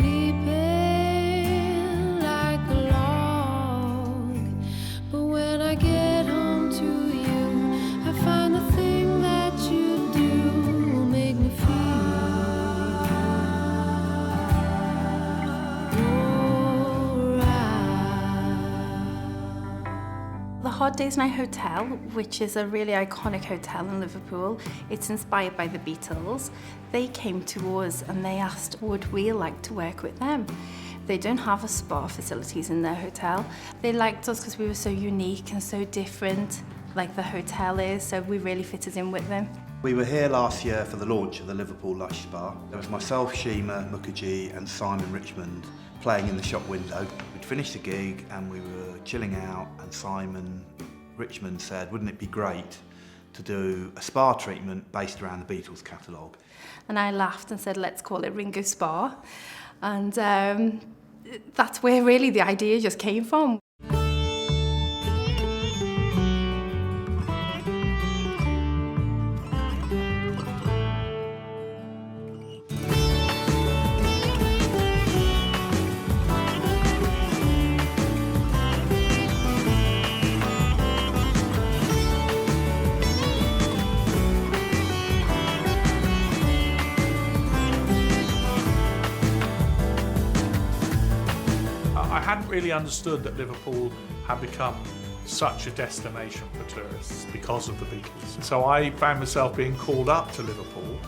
sleeping like a log. But when I get home to you, I find the thing that you do will make me feel The Hard Day's Night Hotel, which is a really iconic hotel in Liverpool, it's inspired by the Beatles. They came to us and they asked, would we like to work with them? They don't have a spa facilities in their hotel. They liked us because we were so unique and so different, like the hotel is, so we really fitted in with them. We were here last year for the launch of the Liverpool LUSH SPA. There was myself, Shima Mukherjee and Simon Richmond playing in the shop window. We'd finished the gig and we were chilling out, and Simon Richmond said, wouldn't it be great to do a spa treatment based around the Beatles catalogue? And I laughed and said, let's call it Ringo Spa. And that's where really the idea just came from. I hadn't really understood that Liverpool had become such a destination for tourists because of the Beatles. So I found myself being called up to Liverpool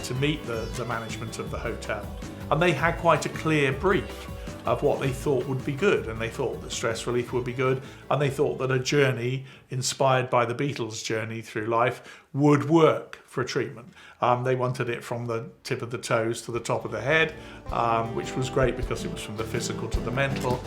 to meet the management of the hotel. And they had quite a clear brief of what they thought would be good, and they thought that stress relief would be good, and they thought that a journey inspired by the Beatles' journey through life would work for a treatment. They wanted it from the tip of the toes to the top of the head, which was great because it was from the physical to the mental.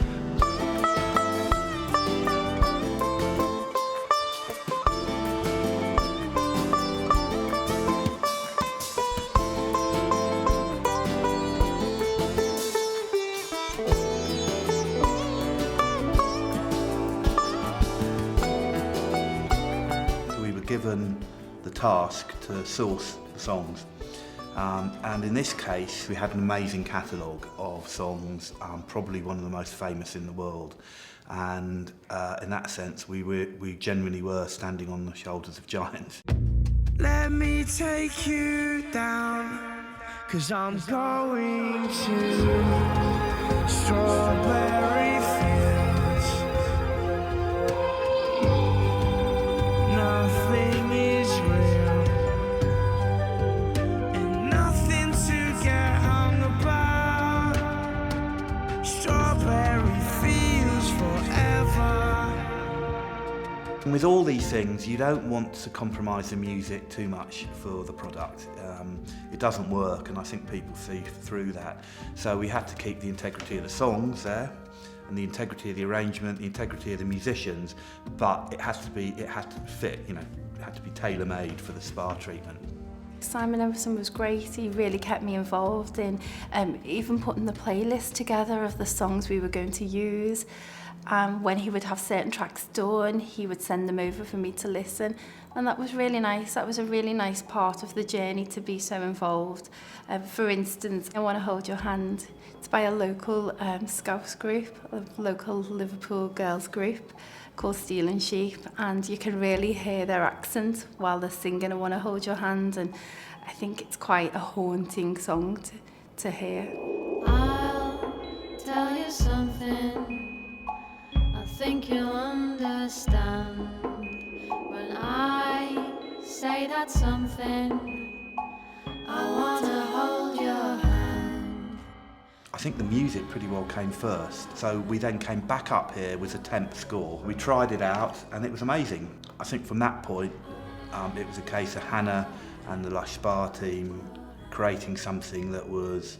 Given the task to source the songs, and in this case we had an amazing catalogue of songs, probably one of the most famous in the world, and in that sense we genuinely were standing on the shoulders of giants. Let me take you down, 'cause I'm going to strawberry fields. Nothing is real, and nothing to get hung about. Strawberry fields forever. And with all these things, you don't want to compromise the music too much for the product. It doesn't work, and I think people see through that. So we had to keep the integrity of the songs there, and the integrity of the arrangement, the integrity of the musicians, but it had to fit, you know, it had to be tailor-made for the spa treatment. Simon Emerson was great. He really kept me involved in even putting the playlist together of the songs we were going to use. When he would have certain tracks done, he would send them over for me to listen, and that was really nice. That was a really nice part of the journey, to be so involved. For instance, I Want to Hold Your Hand. It's by a local Scouse group, a local Liverpool girls group called Steel and Sheep, and you can really hear their accent while they're singing I Want to Hold Your Hand, and I think it's quite a haunting song to hear. I'll tell you something, I think you'll understand when I say that something. I want to hold your hand. I think the music pretty well came first, so we then came back up here with a temp score. We tried it out and it was amazing. I think from that point it was a case of Hannah and the LUSH SPA team creating something that was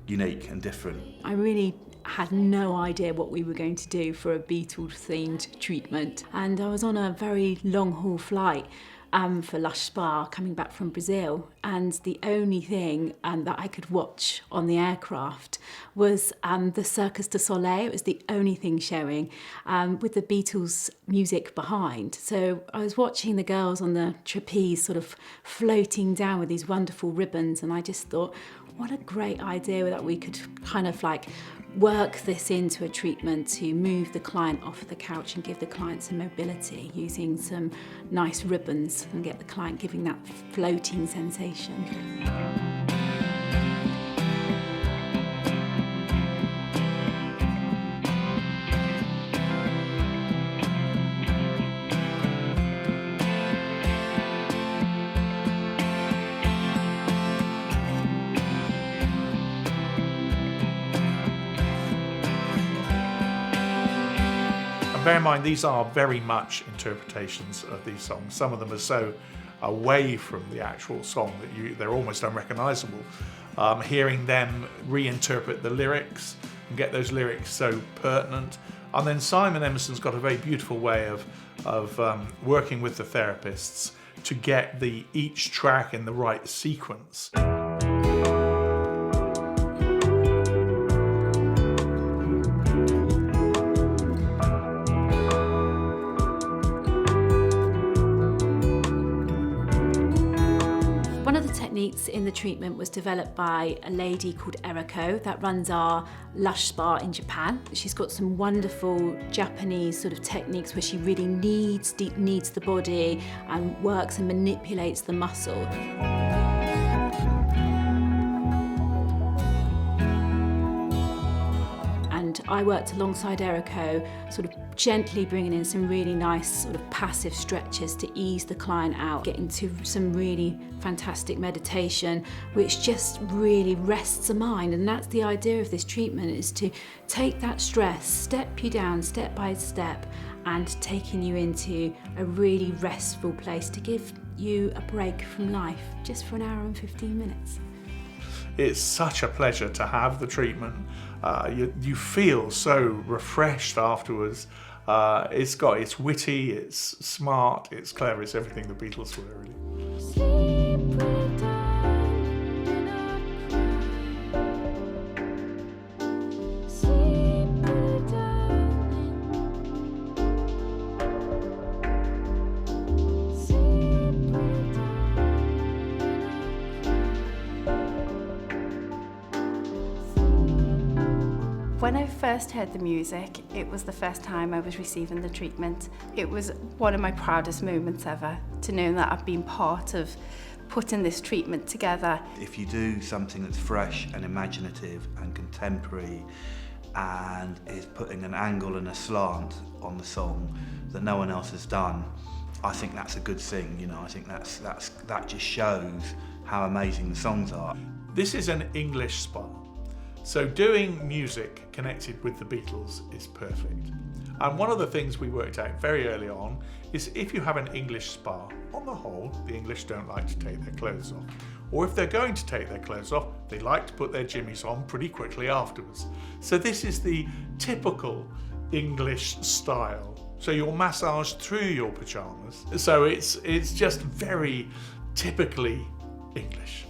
unique and different. I really had no idea what we were going to do for a Beatles-themed treatment, and I was on a very long-haul flight for LUSH SPA coming back from Brazil, and the only thing that I could watch on the aircraft was the Circus du Soleil. It was the only thing showing with the Beatles music behind. So I was watching the girls on the trapeze sort of floating down with these wonderful ribbons, and I just thought, what a great idea that we could kind of like work this into a treatment to move the client off the couch and give the client some mobility using some nice ribbons and get the client giving that floating sensation. Bear in mind, these are very much interpretations of these songs. Some of them are so away from the actual song that they're almost unrecognisable. Hearing them reinterpret the lyrics and get those lyrics so pertinent. And then Simon Emerson's got a very beautiful way of working with the therapists to get each track in the right sequence. One of the techniques in the treatment was developed by a lady called Eriko that runs our LUSH SPA in Japan. She's got some wonderful Japanese sort of techniques where she really kneads the body and works and manipulates the muscle. And I worked alongside Eriko, sort of gently bringing in some really nice sort of passive stretches to ease the client out, getting to some really fantastic meditation, which just really rests the mind. And that's the idea of this treatment, is to take that stress, step you down step by step, and taking you into a really restful place to give you a break from life, just for an hour and 15 minutes. It's such a pleasure to have the treatment. You feel so refreshed afterwards. It's witty, it's smart, it's clever, it's everything the Beatles were, really. Sleep pretty tight in a cry. Sleep pretty darling. Sleep pretty When I first heard the music, it was the first time I was receiving the treatment. It was one of my proudest moments ever, to know that I've been part of putting this treatment together. If you do something that's fresh and imaginative and contemporary and is putting an angle and a slant on the song that no one else has done, I think that's a good thing. You know, I think that just shows how amazing the songs are. This is an English spa. So doing music connected with the Beatles is perfect. And one of the things we worked out very early on is if you have an English spa, on the whole, the English don't like to take their clothes off. Or if they're going to take their clothes off, they like to put their jimmies on pretty quickly afterwards. So this is the typical English style. So you're massaged through your pajamas. So it's just very typically English.